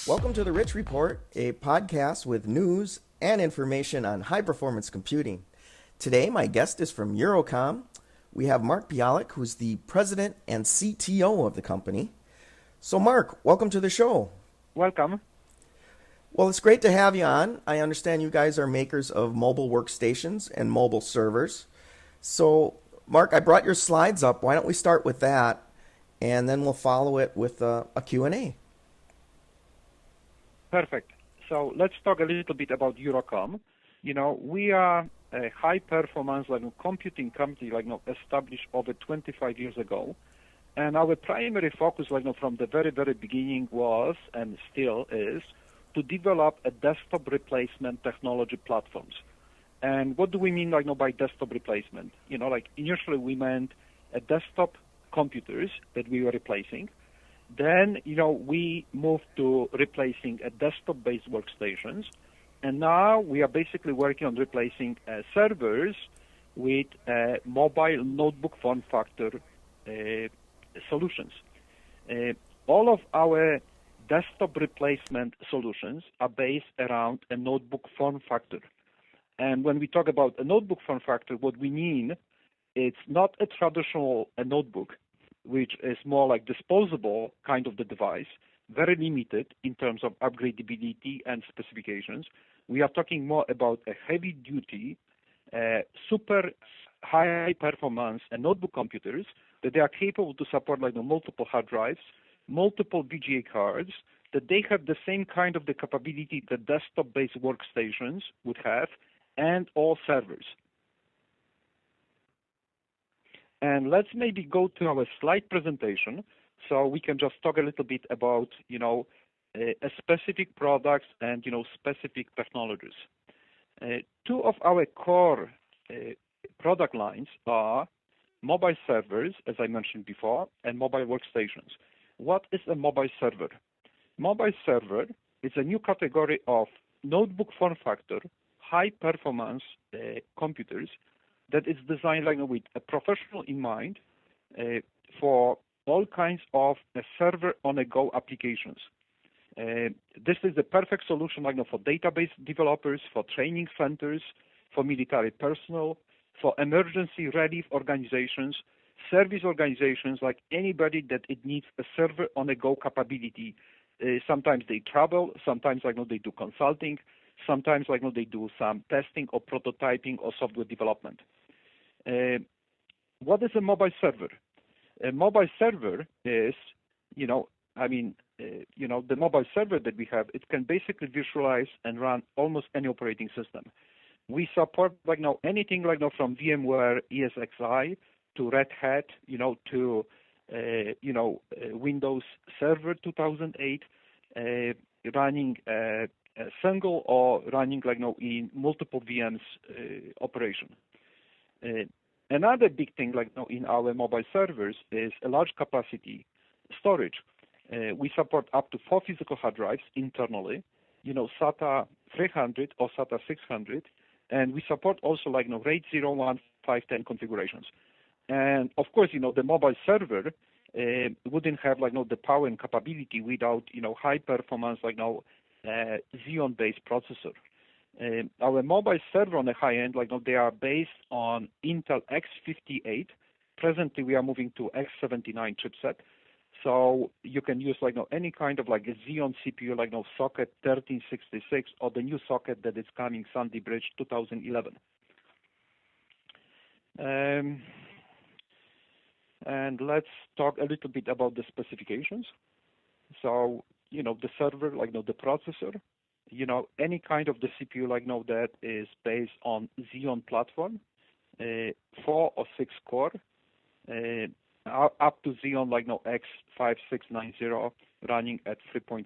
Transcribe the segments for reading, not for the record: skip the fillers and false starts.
Welcome to the Rich Report, a podcast with news and information on high performance computing. Today, my guest is from Eurocom. We have Mark Bialic, who's the president and CTO of the company. So, Mark, welcome to the show. Welcome. Well, it's great to have you on. I understand you guys are makers of mobile workstations and mobile servers. So, Mark, I brought your slides up. Why don't we start with that, and then we'll follow it with a Q&A. Perfect. So let's talk a little bit about Eurocom. We are a high-performance computing company established over 25 years ago. And our primary focus from the very, very beginning was, and still is, to develop a desktop replacement technology platforms. And what do we mean by desktop replacement? Initially we meant a desktop computers that we were replacing. Then, we moved to replacing a desktop-based workstations. And now we are basically working on replacing servers with mobile notebook form factor solutions. All of our desktop replacement solutions are based around a notebook form factor. And when we talk about a notebook form factor, what we mean, it's not a traditional notebook, which is more like disposable kind of the device, very limited in terms of upgradability and specifications. We are talking more about a heavy-duty, super high-performance notebook computers that they are capable to support multiple hard drives, multiple VGA cards, that they have the same kind of the capability that desktop-based workstations would have, and all servers. And let's maybe go to our slide presentation so we can just talk a little bit about, specific products and, specific technologies. Two of our core product lines are mobile servers, as I mentioned before, and mobile workstations. What is a mobile server? Mobile server is a new category of notebook form factor, high performance computers that is designed with a professional in mind for all kinds of server-on-a-go applications. This is the perfect solution for database developers, for training centers, for military personnel, for emergency relief organizations, service organizations, like anybody that it needs a server-on-a-go capability. Sometimes they travel, sometimes they do consulting, sometimes they do some testing or prototyping or software development. What is a mobile server? A mobile server is, the mobile server that we have, it can basically visualize and run almost any operating system. We support anything from VMware ESXi to Red Hat, to Windows Server 2008, running a single or running in multiple VMs operation. Another big thing in our mobile servers is a large capacity storage. We support up to 4 physical hard drives internally, SATA 300 or SATA 600, and we support also RAID 0, 1, 5, 10 configurations. And of course, the mobile server wouldn't have the power and capability without high performance Xeon-based processor. Our mobile server on the high end, they are based on Intel X58. Presently, we are moving to X79 chipset. So you can use any kind of a Xeon CPU, socket 1366 or the new socket that is coming, Sandy Bridge 2011. And let's talk a little bit about the specifications. So, the server, the processor, any kind of the CPU that is based on Xeon platform, 4 or 6 core, up to Xeon X5690 running at 3.46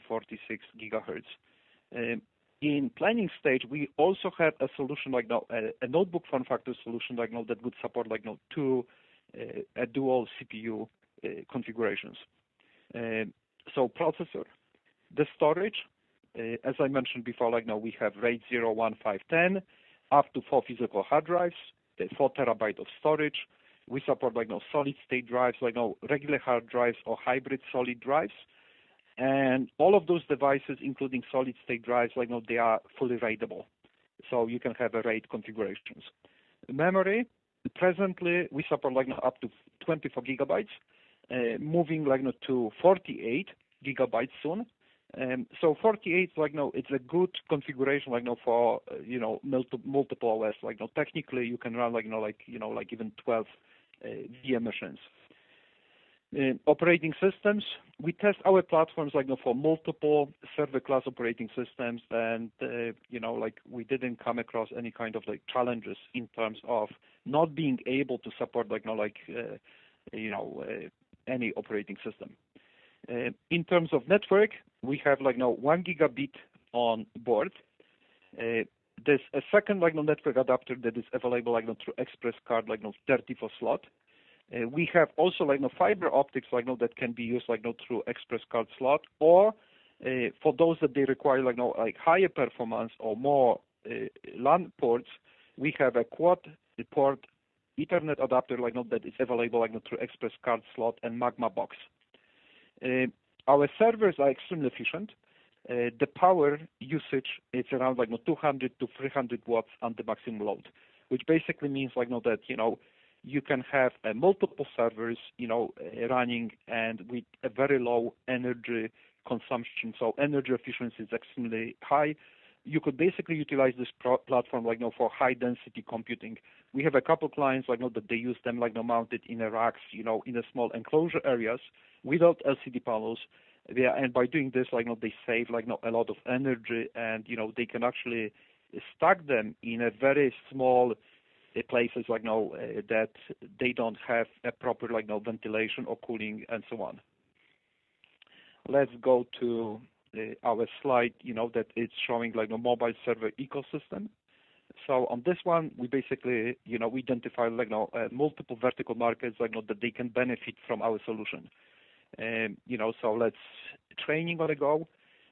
gigahertz. In planning stage, we also had a solution a notebook form factor solution that would support two dual CPU configurations. So processor, the storage, as I mentioned before, we have RAID 0, 1, 5, 10, up to 4 physical hard drives, 4 terabyte of storage. We support solid state drives, regular hard drives or hybrid solid drives. And all of those devices, including solid-state drives, they are fully RAIDable. So you can have a RAID configurations. Memory, presently we support up to 24 gigabytes, moving to 48 gigabytes soon. So 48, it's a good configuration, for multiple OS. Technically you can run even 12 VM machines. Operating systems, we test our platforms for multiple server class operating systems, and we didn't come across any kind of challenges in terms of not being able to support any operating system. In terms of network, we have 1 gigabit on board. There's a second network adapter that is available through Express card 34 slot. We have also fiber optics that can be used through Express card slot, or for those that they require higher performance or more LAN ports, we have a quad port Ethernet adapter that is available through Express card slot and Magma box. Our servers are extremely efficient. The power usage is around 200 to 300 watts on the maximum load, which basically means that you can have multiple servers running and with a very low energy consumption. So energy efficiency is extremely high. You could basically utilize this platform for high density computing. We have a couple clients that they use them mounted in a racks, in a small enclosure areas without LCD panels. And by doing this, they save a lot of energy, and they can actually stack them in a very small places that they don't have a proper ventilation or cooling and so on. Let's go to our slide, that it's showing a mobile server ecosystem. So on this one, we basically we identify multiple vertical markets that they can benefit from our solution. So let's training on the go.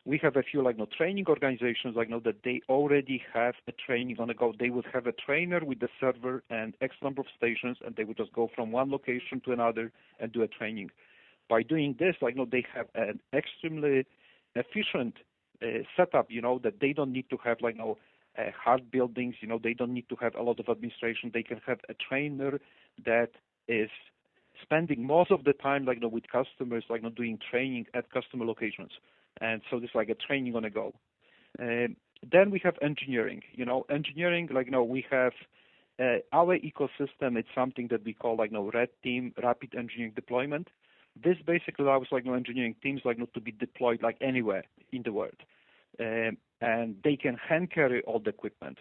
We have a few training organizations that they already have a training on the go. They would have a trainer with the server and X number of stations, and they would just go from one location to another and do a training. By doing this, they have an extremely efficient setup. That they don't need to have hard buildings. They don't need to have a lot of administration. They can have a trainer that is spending most of the time with customers, doing training at customer locations. And so this is a training on the go. Then we have engineering. Engineering, we have our ecosystem. It's something that we call RED team, rapid engineering deployment. This basically allows engineering teams to be deployed anywhere in the world, and they can hand carry all the equipment.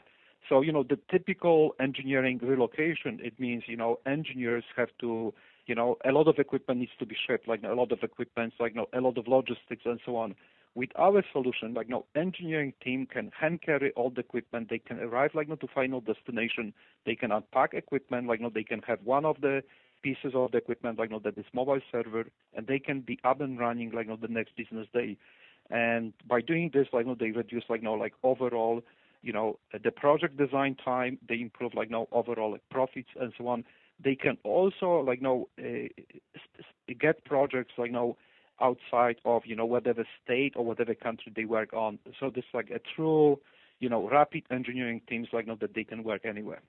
So the typical engineering relocation, it means engineers have to a lot of equipment needs to be shipped, a lot of equipment, a lot of logistics and so on. With our solution, engineering team can hand carry all the equipment. They can arrive to final destination. They can unpack equipment, they can have one of the pieces of the equipment that is mobile server, and they can be up and running the next business day. And by doing this, they reduce overall the project design time. They improve overall profits and so on. They can also get projects outside of whatever state or whatever country they work on. So this is a true rapid engineering teams that they can work anywhere.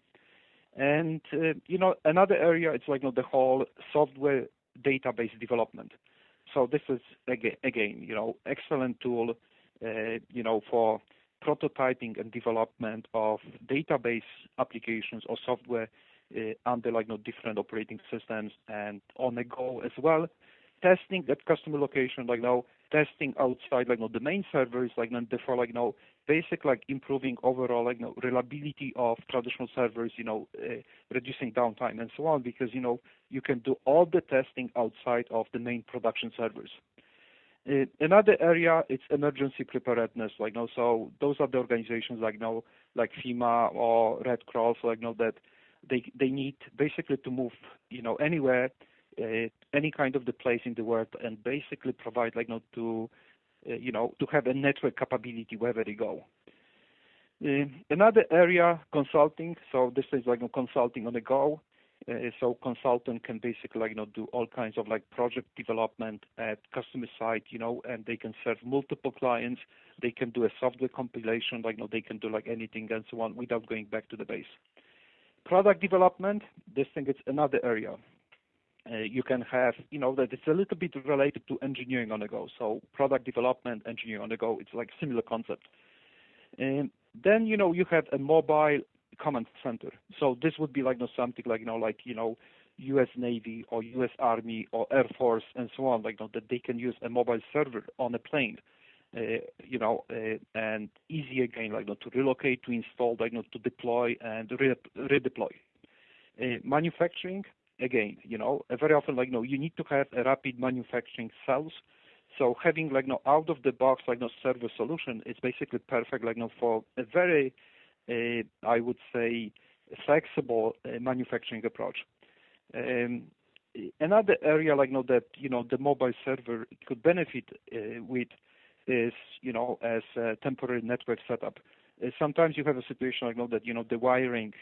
And another area, it's the whole software database development. So this is again excellent tool for prototyping and development of database applications or software under different operating systems and on the go as well. Testing at customer location, testing outside the main servers, and therefore basic improving overall reliability of traditional servers, reducing downtime and so on, because you can do all the testing outside of the main production servers. Another area, it's emergency preparedness. So those are the organizations like FEMA or Red Cross, that they need basically to move anywhere, any kind of the place in the world, and basically provide to have a network capability wherever they go. Another area, consulting. So this is consulting on the go. So consultant can basically do all kinds of project development at customer site, and they can serve multiple clients. They can do a software compilation, they can do anything and so on without going back to the base. Product development, this thing is another area. You can have, that it's a little bit related to engineering on the go. So product development, engineering on the go, it's similar concept. And then, you have a mobile command center. So this would be something U.S. Navy or U.S. Army or Air Force and so on, that they can use a mobile server on a plane, and easy again, to relocate, to install, to deploy and redeploy. Manufacturing, again, very often, you need to have a rapid manufacturing cells. So having, out of the box, server solution is basically perfect, for a very, I would say, flexible manufacturing approach. Another area, that, the mobile server could benefit with is, as a temporary network setup. Sometimes you have a situation that, the wiring,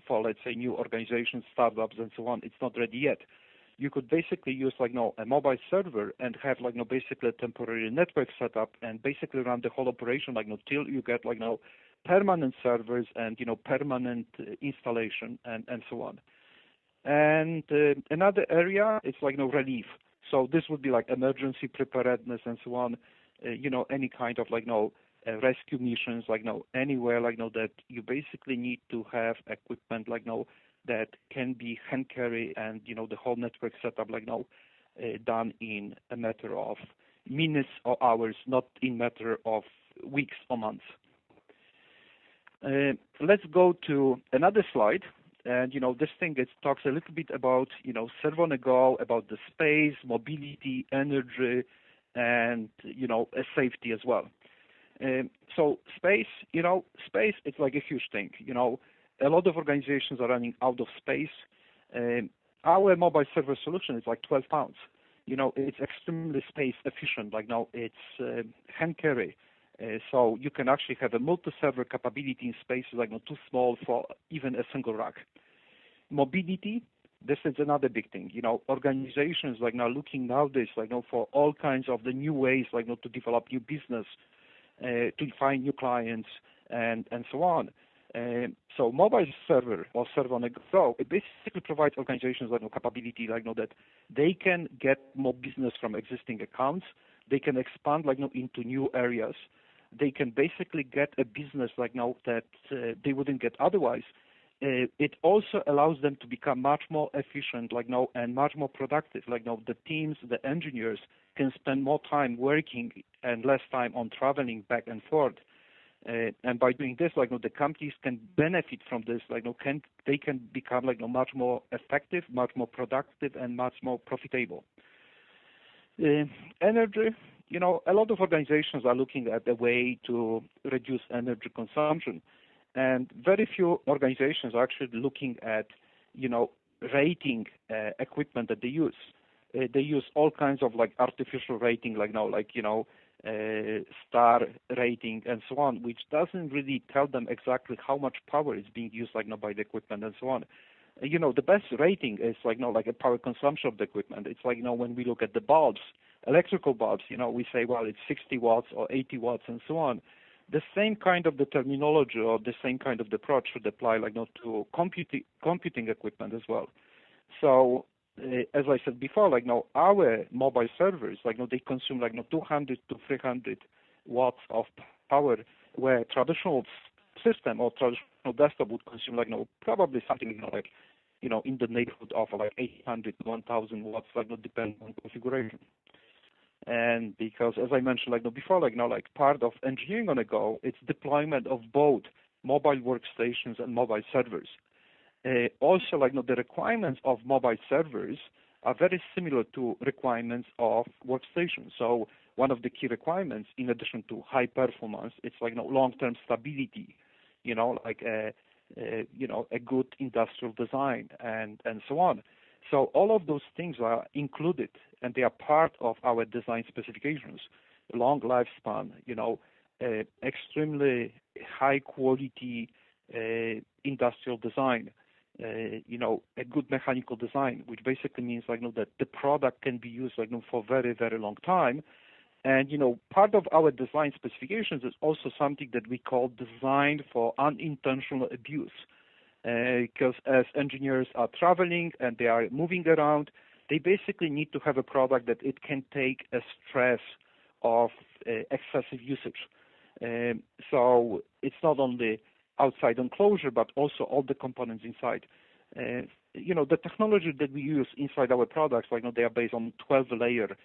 for, let's say, new organizations, startups, and so on, it's not ready yet. You could basically use, a mobile server and have, basically a temporary network setup and basically run the whole operation, till you get, permanent servers and, permanent installation and so on. And another area is, relief. So this would be, emergency preparedness and so on, any kind of, rescue missions, anywhere, that you basically need to have equipment, that can be hand carry and, the whole network setup, done in a matter of minutes or hours, not in matter of weeks or months. Let's go to another slide. And, this thing, it talks a little bit about, server on the go, about the space, mobility, energy, and, safety as well. So space, space, it's a huge thing. A lot of organizations are running out of space. Our mobile server solution is 12 pounds. It's extremely space efficient. It's hand carry. So you can actually have a multi-server capability in spaces too small for even a single rack. Mobility, this is another big thing. Organizations looking nowadays for all kinds of the new ways to develop new business, to find new clients and so on. So mobile server or server on the go, it basically provides organizations capability that they can get more business from existing accounts. They can expand into new areas. They can basically get a business that they wouldn't get otherwise. It also allows them to become much more efficient and much more productive. The teams, the engineers can spend more time working and less time on traveling back and forth. And by doing this, the companies can benefit from this. They can become much more effective, much more productive, and much more profitable. Energy, a lot of organizations are looking at a way to reduce energy consumption, and very few organizations are actually looking at, rating equipment that they use. They use all kinds of artificial rating, star rating and so on, which doesn't really tell them exactly how much power is being used by the equipment and so on. The best rating is a power consumption of the equipment. It's when we look at the bulbs, electrical bulbs, we say, well, it's 60 watts or 80 watts and so on. The same kind of the terminology or the same kind of the approach should apply to computing equipment as well. So as I said before, our mobile servers, they consume 200 to 300 watts of power, where traditional system or traditional desktop would consume probably something in the neighborhood of 800 to 1,000 watts, depending on configuration. And because, as I mentioned before, part of engineering on the go, it's deployment of both mobile workstations and mobile servers. Also, the requirements of mobile servers are very similar to requirements of workstations. So one of the key requirements, in addition to high performance, it's long-term stability, a good industrial design and so on. So all of those things are included, and they are part of our design specifications. Long lifespan, extremely high quality industrial design, a good mechanical design, which basically means that the product can be used for a very, very long time. And part of our design specifications is also something that we call design for unintentional abuse. Because as engineers are traveling and they are moving around, they basically need to have a product that it can take a stress of excessive usage. So it's not only outside enclosure, but also all the components inside. The technology that we use inside our products, they are based on 12-layer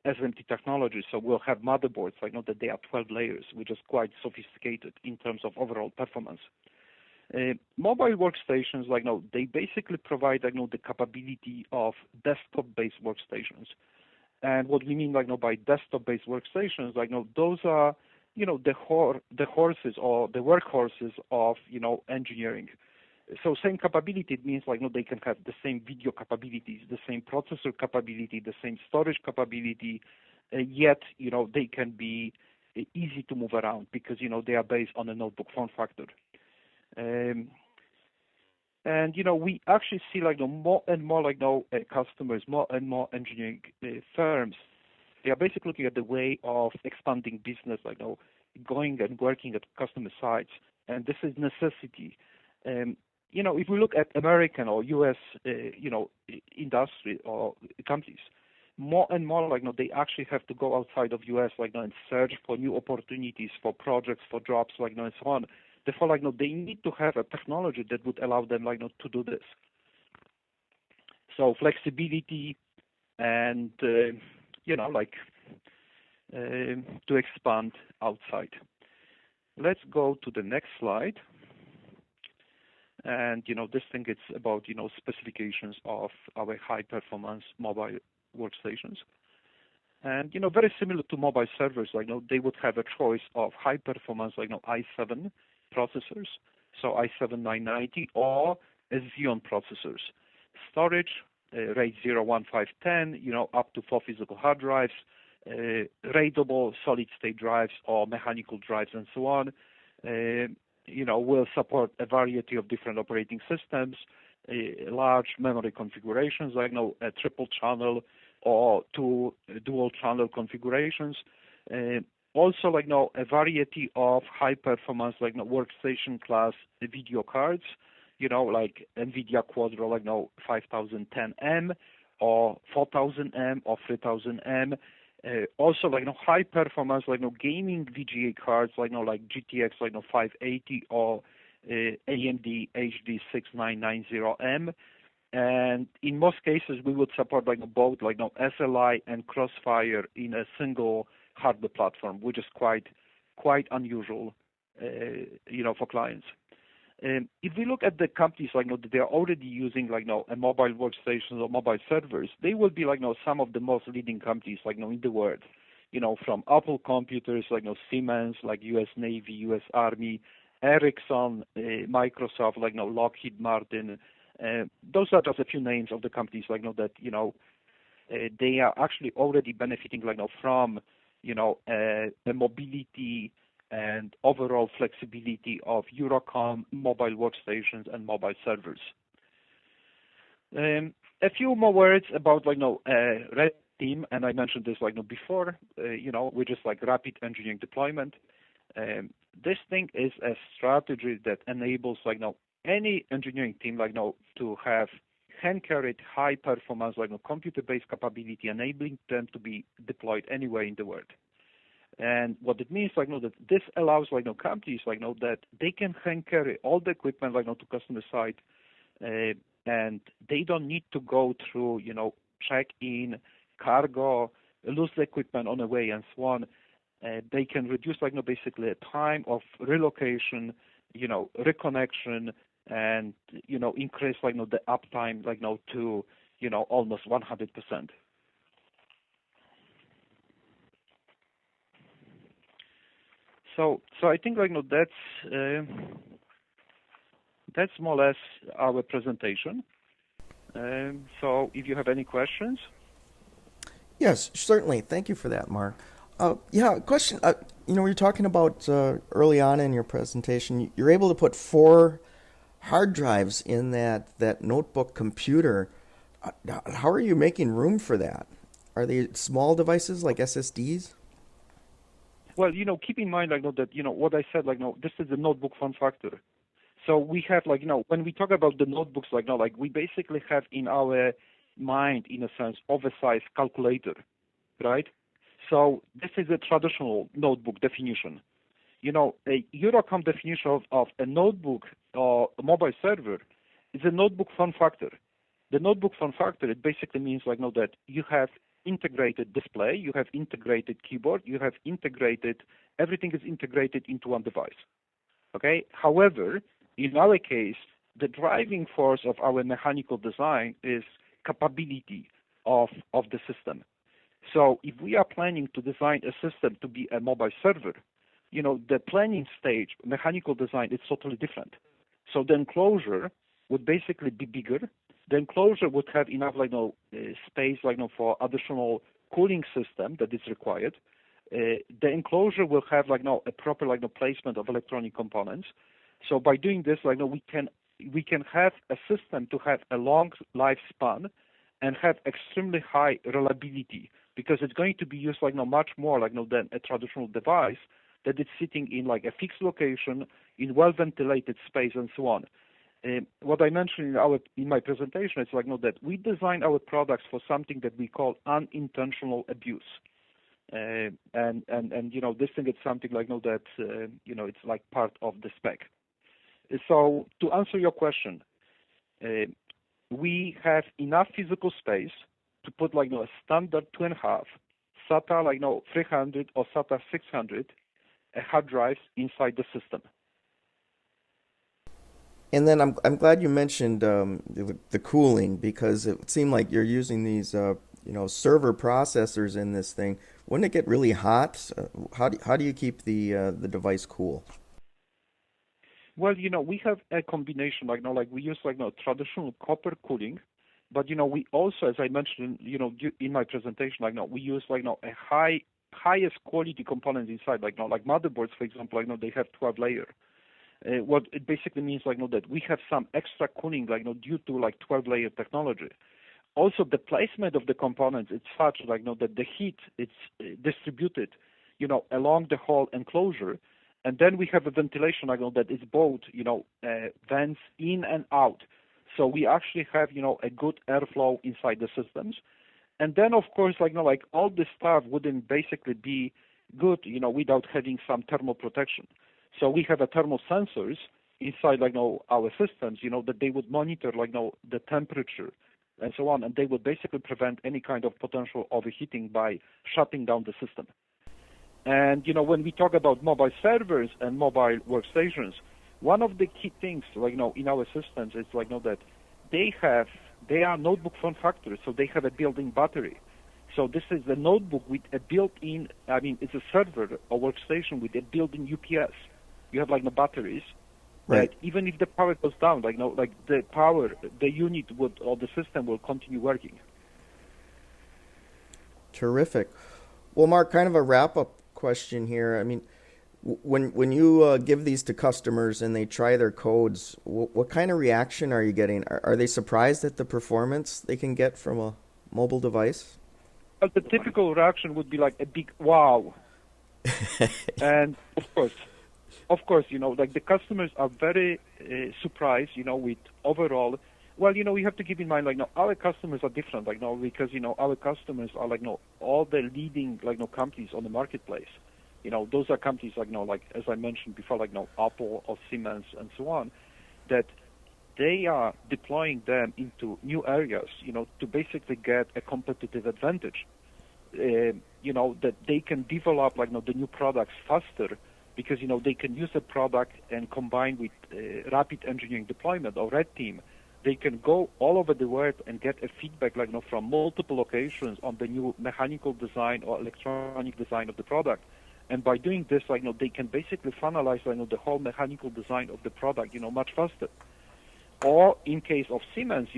SMT technology. So we'll have motherboards, that they are 12 layers, which is quite sophisticated in terms of overall performance. Mobile workstations, they basically provide, the capability of desktop-based workstations. And what we mean, by desktop-based workstations, those are, the horses or the workhorses of, engineering. So same capability, it means, they can have the same video capabilities, the same processor capability, the same storage capability, yet, they can be easy to move around because, they are based on a notebook form factor. And we actually see more and more customers, more and more engineering firms. They are basically looking at the way of expanding business, going and working at customer sites, and this is necessity. If we look at American or U.S. Industry or companies, more and more they actually have to go outside of U.S. And search for new opportunities, for projects, for jobs, and so on. Therefore, they need to have a technology that would allow them, to do this. So flexibility and, to expand outside. Let's go to the next slide. And, this thing is about, specifications of our high-performance mobile workstations. And, very similar to mobile servers, they would have a choice of high-performance, i7 processors, so i7-990, or Xeon processors. Storage, RAID 0, 1, 5, 10, up to 4 physical hard drives, RAIDable solid-state drives or mechanical drives, and so on. Will support a variety of different operating systems, large memory configurations, a triple channel or two dual channel configurations. Also, a variety of high performance, workstation class video cards, like NVIDIA Quadro, 5010M or 4000M or 3000M. Also, high performance, gaming VGA cards, like GTX, 580 or AMD HD 6990M. And in most cases, we would support both SLI and Crossfire in a single hardware platform, which is quite unusual, for clients. If we look at the companies that they are already using a mobile workstations or mobile servers, they will be some of the most leading companies in the world. From Apple Computers, Siemens, US Navy, US Army, Ericsson, Microsoft, Lockheed Martin. Those are just a few names of the companies that they are actually already benefiting from the mobility and overall flexibility of Eurocom mobile workstations and mobile servers. A few more words about Red Team, and I mentioned this before, which is rapid engineering deployment. This thing is a strategy that enables any engineering team to have hand-carried high-performance computer-based capability, enabling them to be deployed anywhere in the world. And what it means, that this allows, companies, that they can hand carry all the equipment, to customer site, and they don't need to go through, check-in, cargo, lose the equipment on the way, and so on. They can reduce, basically a time of relocation, reconnection, and, increase, the uptime, to, almost 100%. So I think that's more or less our presentation. So if you have any questions. Yes, certainly. Thank you for that, Mark. Question. You're talking about early on in your presentation, you're able to put 4 hard drives in that notebook computer. How are you making room for that? Are they small devices like SSDs? Well, keep in mind, that, what I said, this is the notebook form factor. So we have, when we talk about the notebooks, we basically have in our mind, in a sense, oversized calculator, right? So this is a traditional notebook definition. A Eurocom definition of a notebook or a mobile server is a notebook form factor. The notebook form factor, it basically means that you have integrated display, you have integrated keyboard, you have integrated, everything is integrated into one device. Okay. However, in our case, the driving force of our mechanical design is capability of the system. So if we are planning to design a system to be a mobile server, the planning stage, mechanical design, is totally different. So the enclosure would basically be bigger. The enclosure would have enough, space, for additional cooling system that is required. The enclosure will have, a proper, placement of electronic components. So by doing this, we can have a system to have a long lifespan and have extremely high reliability, because it's going to be used much more than a traditional device that is sitting in a fixed location in well ventilated space and so on. What I mentioned in my presentation is that we design our products for something that we call unintentional abuse. And this thing is something that it's part of the spec. So to answer your question, we have enough physical space to put a standard 2.5 SATA 300 or SATA 600 hard drives inside the system. And then I'm glad you mentioned the cooling, because it seemed like you're using these server processors in this thing. Wouldn't it get really hot? How do you keep the device cool? Well, we have a combination, we use traditional copper cooling, but we also, as I mentioned, in my presentation, we use a highest quality components inside, like motherboards, for example, they have 12 layer. What it basically means, that we have some extra cooling, due to 12-layer technology. Also, the placement of the components, it's such, that the heat, it's distributed, along the whole enclosure. And then we have a ventilation, that is both, vents in and out. So we actually have, a good airflow inside the systems. And then, of course, all this stuff wouldn't basically be good, without having some thermal protection. So we have a thermal sensors inside, our systems, that they would monitor, the temperature and so on, and they would basically prevent any kind of potential overheating by shutting down the system. And, when we talk about mobile servers and mobile workstations, one of the key things, in our systems is, that they are notebook form factors, so they have a built-in battery. So this is a notebook with a built-in, it's a server or workstation with a built-in UPS. You have the batteries, right? That even if the power goes down, the power, the unit would, or the system will continue working. Terrific. Well, Mark, kind of a wrap-up question here. I mean, when you give these to customers and they try their codes, what kind of reaction are you getting? Are they surprised at the performance they can get from a mobile device? Well, the typical reaction would be a big wow. And of course, the customers are very surprised, with overall. Well, we have to keep in mind, our customers are different, because, our customers are, all the leading, companies on the marketplace. Those are companies as I mentioned before, Apple or Siemens and so on, that they are deploying them into new areas, to basically get a competitive advantage. That they can develop, the new products faster, because, they can use a product and combine with rapid engineering deployment or red team. They can go all over the world and get a feedback, from multiple locations on the new mechanical design or electronic design of the product. And by doing this, they can basically finalize, the whole mechanical design of the product, much faster. Or in case of Siemens,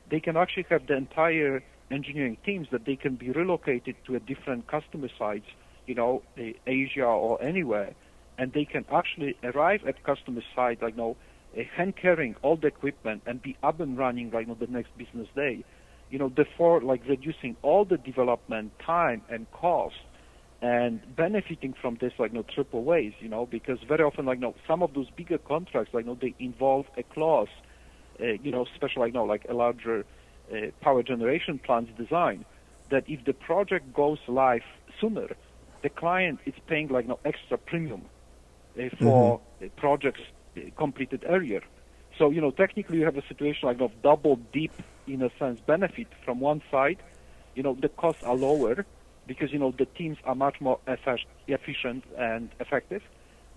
they can actually have the entire engineering teams that they can be relocated to a different customer sites, Asia or anywhere, and they can actually arrive at customer site, hand carrying all the equipment and be up and running like the next business day. Therefore, like reducing all the development time and cost, and benefiting from this triple ways. Because very often some of those bigger contracts they involve a clause, especially like a larger power generation plant's design, that if the project goes live sooner, the client is paying extra premium for projects completed earlier. So technically you have a situation of double dip, in a sense, benefit. From one side, the costs are lower because the teams are much more efficient and effective.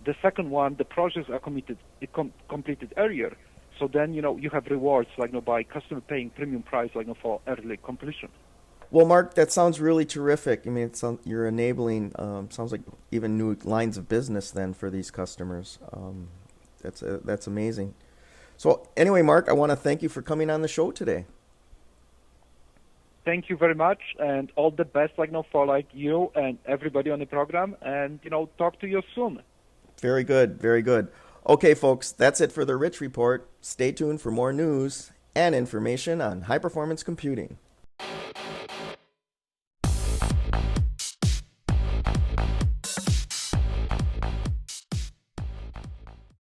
The second one, the projects are completed earlier. So then you have rewards by customer paying premium price for early completion. Well, Mark, that sounds really terrific. I mean, you're enabling, sounds like even new lines of business then for these customers. That's amazing. So anyway, Mark, I want to thank you for coming on the show today. Thank you very much, and all the best for you and everybody on the program, and talk to you soon. Very good, very good. Okay, folks, that's it for the Rich Report. Stay tuned for more news and information on high performance computing.